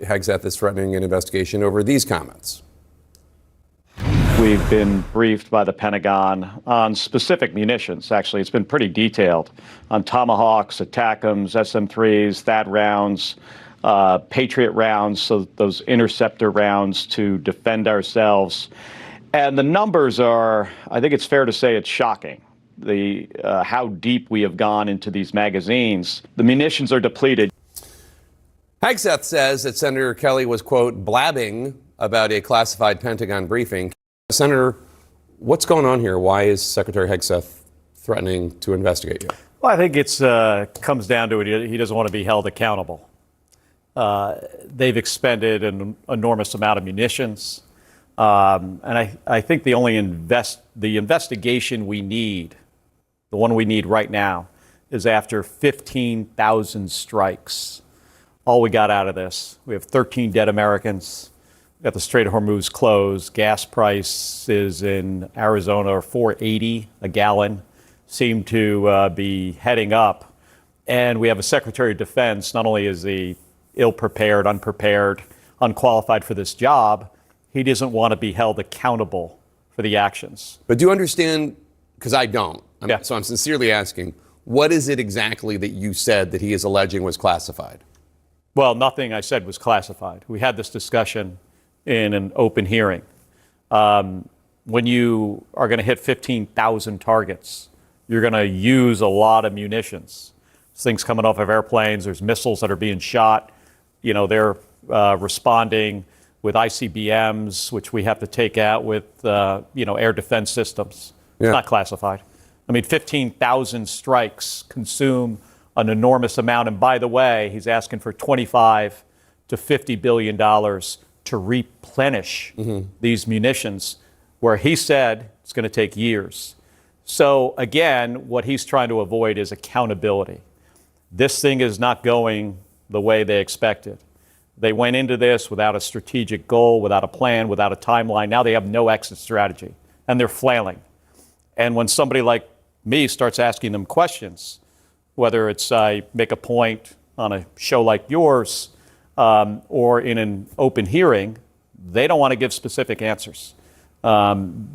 Hegseth is threatening an investigation over these comments. We've been briefed by the Pentagon on specific munitions. Actually, it's been pretty detailed on Tomahawks, ATACMS, SM-3s, THAAD rounds, Patriot rounds, so those interceptor rounds to defend ourselves. And the numbers are, I think it's fair to say it's shocking, how deep we have gone into these magazines. The munitions are depleted. Hegseth says that Senator Kelly was, quote, blabbing about a classified Pentagon briefing. Senator, what's going on here? Why is Secretary Hegseth threatening to investigate you? Well, I think it's comes down to it. He doesn't want to be held accountable. They've expended an enormous amount of munitions. And I think the only investigation we need, the one we need right now, is after 15,000 strikes. All we got out of this, we have 13 dead Americans. We got the Strait of Hormuz closed. Gas prices in Arizona are $4.80 a gallon, seem to be heading up. And we have a Secretary of Defense, not only is he ill-prepared, unprepared, unqualified for this job, he doesn't want to be held accountable for the actions. But do you understand, because I don't, Yeah. So I'm sincerely asking, what is it exactly that you said that he is alleging was classified? Well, nothing I said was classified. We had this discussion in an open hearing. When you are going to hit 15,000 targets, you're going to use a lot of munitions. There's things coming off of airplanes. There's missiles that are being shot. You know, they're responding with ICBMs, which we have to take out with, air defense systems. It's not classified. I mean, 15,000 strikes consume an enormous amount. And by the way, he's asking for $25 to $50 billion to replenish these munitions, where he said it's going to take years. So again, what he's trying to avoid is accountability. This thing is not going the way they expected. They went into this without a strategic goal, without a plan, without a timeline. Now they have no exit strategy, and they're flailing. And when somebody like me starts asking them questions, whether it's I make a point on a show like yours or in an open hearing, they don't want to give specific answers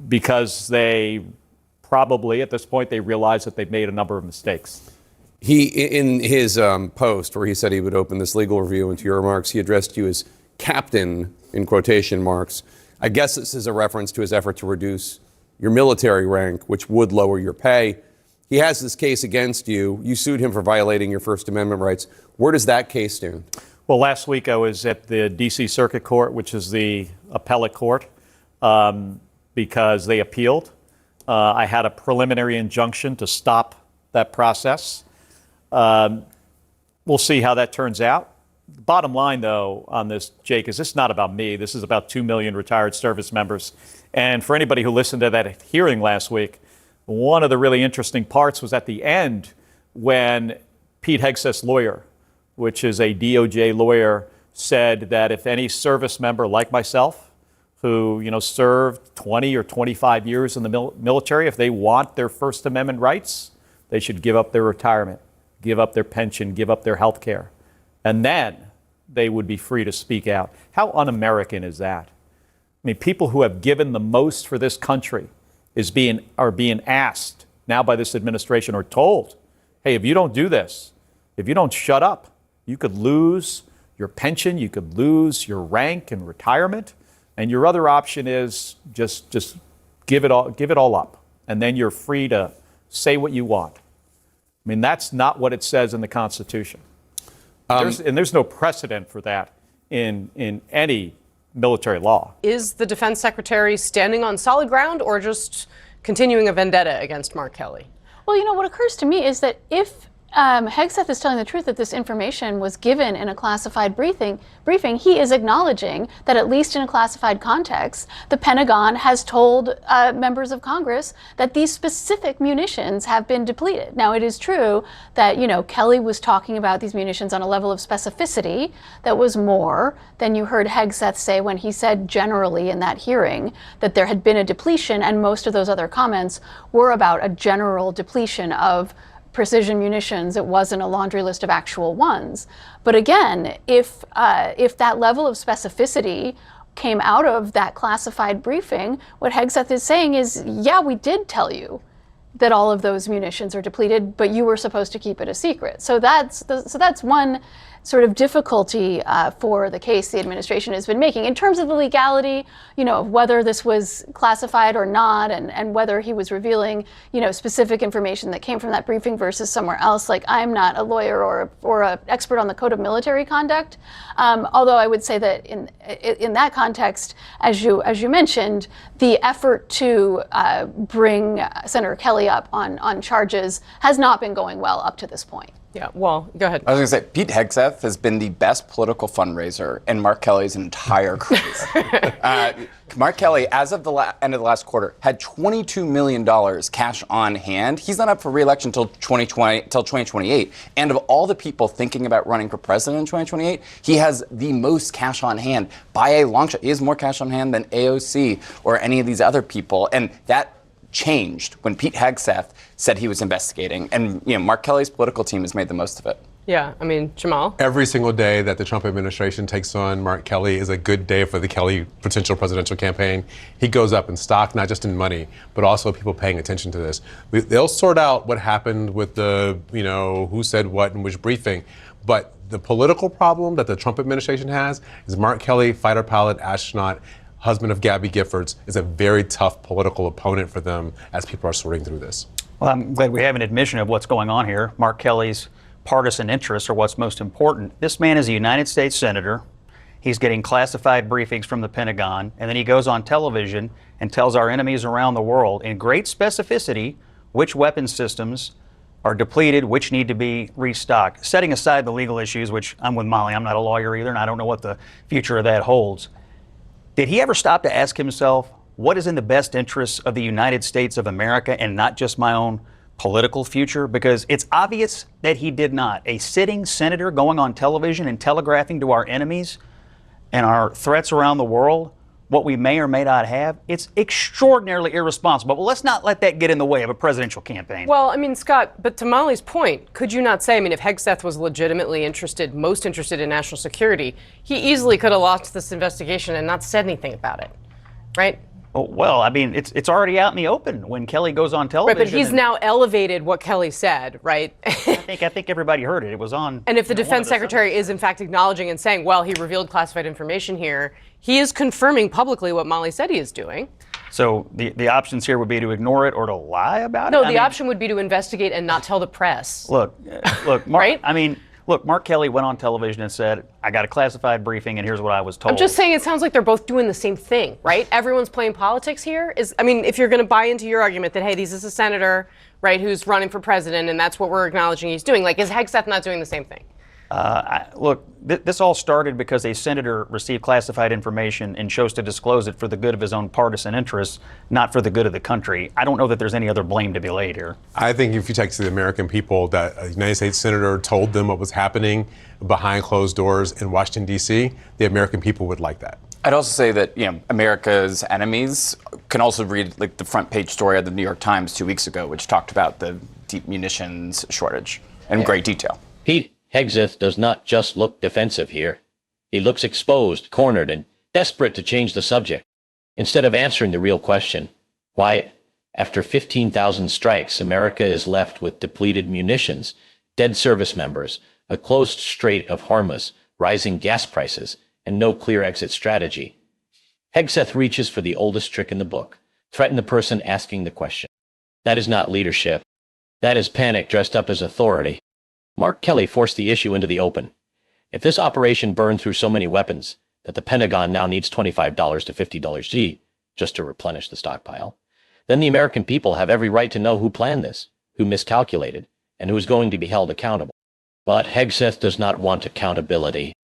because they probably, at this point, they realize that they've made a number of mistakes. He, in his post where he said he would open this legal review, into your remarks, he addressed you as captain, in quotation marks. I guess this is a reference to his effort to reduce your military rank, which would lower your pay. He has this case against you. You sued him for violating your First Amendment rights. Where does that case stand? Well, last week I was at the D.C. Circuit Court, which is the appellate court, because they appealed. I had a preliminary injunction to stop that process. We'll see how that turns out. The bottom line, though, on this, Jake, is this is not about me. This is about 2 million retired service members. And for anybody who listened to that hearing last week, one of the really interesting parts was at the end when Pete Hegseth's lawyer, which is a DOJ lawyer, said that if any service member like myself, who served 20 or 25 years in the military, if they want their First Amendment rights, they should give up their retirement, give up their pension, give up their health care. And then they would be free to speak out. How un-American is that? I mean, people who have given the most for this country are being asked now by this administration, or told, hey, if you don't do this, if you don't shut up, you could lose your pension, you could lose your rank and retirement, and your other option is just give it all up, and then you're free to say what you want. I mean, that's not what it says in the Constitution. There's no precedent for that in any military law. Is the defense secretary standing on solid ground or just continuing a vendetta against Mark Kelly? Well, what occurs to me is that if Hegseth is telling the truth that this information was given in a classified briefing, he is acknowledging that, at least in a classified context, the Pentagon has told members of Congress that these specific munitions have been depleted. Now, it is true that, Kelly was talking about these munitions on a level of specificity that was more than you heard Hegseth say when he said generally in that hearing that there had been a depletion, and most of those other comments were about a general depletion of precision munitions. It wasn't a laundry list of actual ones. But again, if that level of specificity came out of that classified briefing, what Hegseth is saying is, yeah, we did tell you that all of those munitions are depleted, but you were supposed to keep it a secret. So that's one sort of difficulty for the case the administration has been making. In terms of the legality, of whether this was classified or not, and whether he was revealing, specific information that came from that briefing versus somewhere else. Like, I'm not a lawyer or an expert on the code of military conduct, although I would say that in that context, as you mentioned, the effort to bring Senator Kelly up on charges has not been going well up to this point. Yeah, well, go ahead. I was going to say, Pete Hegseth has been the best political fundraiser in Mark Kelly's entire career. Mark Kelly, as of the end of the last quarter, had $22 million cash on hand. He's not up for re-election until 2028. And of all the people thinking about running for president in 2028, he has the most cash on hand by a long shot. He has more cash on hand than AOC or any of these other people. And that changed when Pete Hegseth said he was investigating. And Mark Kelly's political team has made the most of it. Yeah, I mean, Jamal? Every single day that the Trump administration takes on Mark Kelly is a good day for the Kelly potential presidential campaign. He goes up in stock, not just in money, but also people paying attention to this. They'll sort out what happened with the, who said what in which briefing. But the political problem that the Trump administration has is Mark Kelly, fighter pilot, astronaut, husband of Gabby Giffords, is a very tough political opponent for them as people are sorting through this. Well, I'm glad we have an admission of what's going on here. Mark Kelly's partisan interests are what's most important. This man is a United States senator. He's getting classified briefings from the Pentagon, and then he goes on television and tells our enemies around the world in great specificity which weapon systems are depleted, which need to be restocked. Setting aside the legal issues, which I'm with Molly, I'm not a lawyer either, and I don't know what the future of that holds. Did he ever stop to ask himself, what is in the best interests of the United States of America and not just my own political future? Because it's obvious that he did not. A sitting senator going on television and telegraphing to our enemies and our threats around the world what we may or may not have, it's extraordinarily irresponsible. But let's not let that get in the way of a presidential campaign. Well, I mean, Scott, but to Molly's point, could you not say, I mean, if Hegseth was legitimately most interested in national security, he easily could have lost this investigation and not said anything about it, right? Oh, well, I mean, it's already out in the open when Kelly goes on television. Right, but he's now elevated what Kelly said, right? I think everybody heard it. It was on. And if the defense secretary is in fact acknowledging and saying, well, he revealed classified information here, he is confirming publicly what Molly said he is doing. So the options here would be to ignore it or to lie about it? No, the option would be to investigate and not tell the press. Look, Mark, right? I mean, look, Mark Kelly went on television and said, I got a classified briefing and here's what I was told. I'm just saying it sounds like they're both doing the same thing, right? Everyone's playing politics here. I mean, if you're going to buy into your argument that, hey, this is a senator, right, who's running for president and that's what we're acknowledging he's doing, like, is Hegseth not doing the same thing? Look, this all started because a senator received classified information and chose to disclose it for the good of his own partisan interests, not for the good of the country. I don't know that there's any other blame to be laid here. I think if you take to the American people that a United States senator told them what was happening behind closed doors in Washington, D.C., the American people would like that. I'd also say that America's enemies can also read like the front page story of the New York Times 2 weeks ago, which talked about the deep munitions shortage in great detail. Pete Hegseth does not just look defensive here. He looks exposed, cornered, and desperate to change the subject. Instead of answering the real question, why, after 15,000 strikes, America is left with depleted munitions, dead service members, a closed Strait of Hormuz, rising gas prices, and no clear exit strategy. Hegseth reaches for the oldest trick in the book, threaten the person asking the question. That is not leadership. That is panic dressed up as authority. Mark Kelly forced the issue into the open. If this operation burned through so many weapons that the Pentagon now needs $25 to $50 just to replenish the stockpile, then the American people have every right to know who planned this, who miscalculated, and who is going to be held accountable. But Hegseth does not want accountability.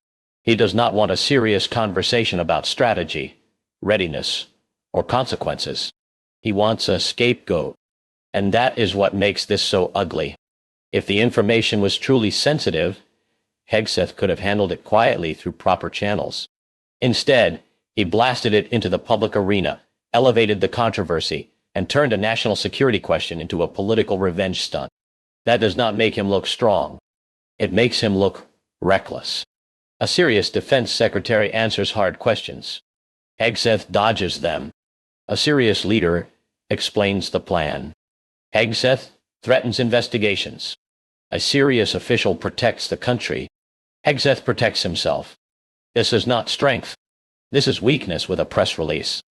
He does not want a serious conversation about strategy, readiness, or consequences. He wants a scapegoat. And that is what makes this so ugly. If the information was truly sensitive, Hegseth could have handled it quietly through proper channels. Instead, he blasted it into the public arena, elevated the controversy, and turned a national security question into a political revenge stunt. That does not make him look strong. It makes him look reckless. A serious defense secretary answers hard questions. Hegseth dodges them. A serious leader explains the plan. Hegseth threatens investigations. A serious official protects the country. Hegseth protects himself. This is not strength. This is weakness with a press release.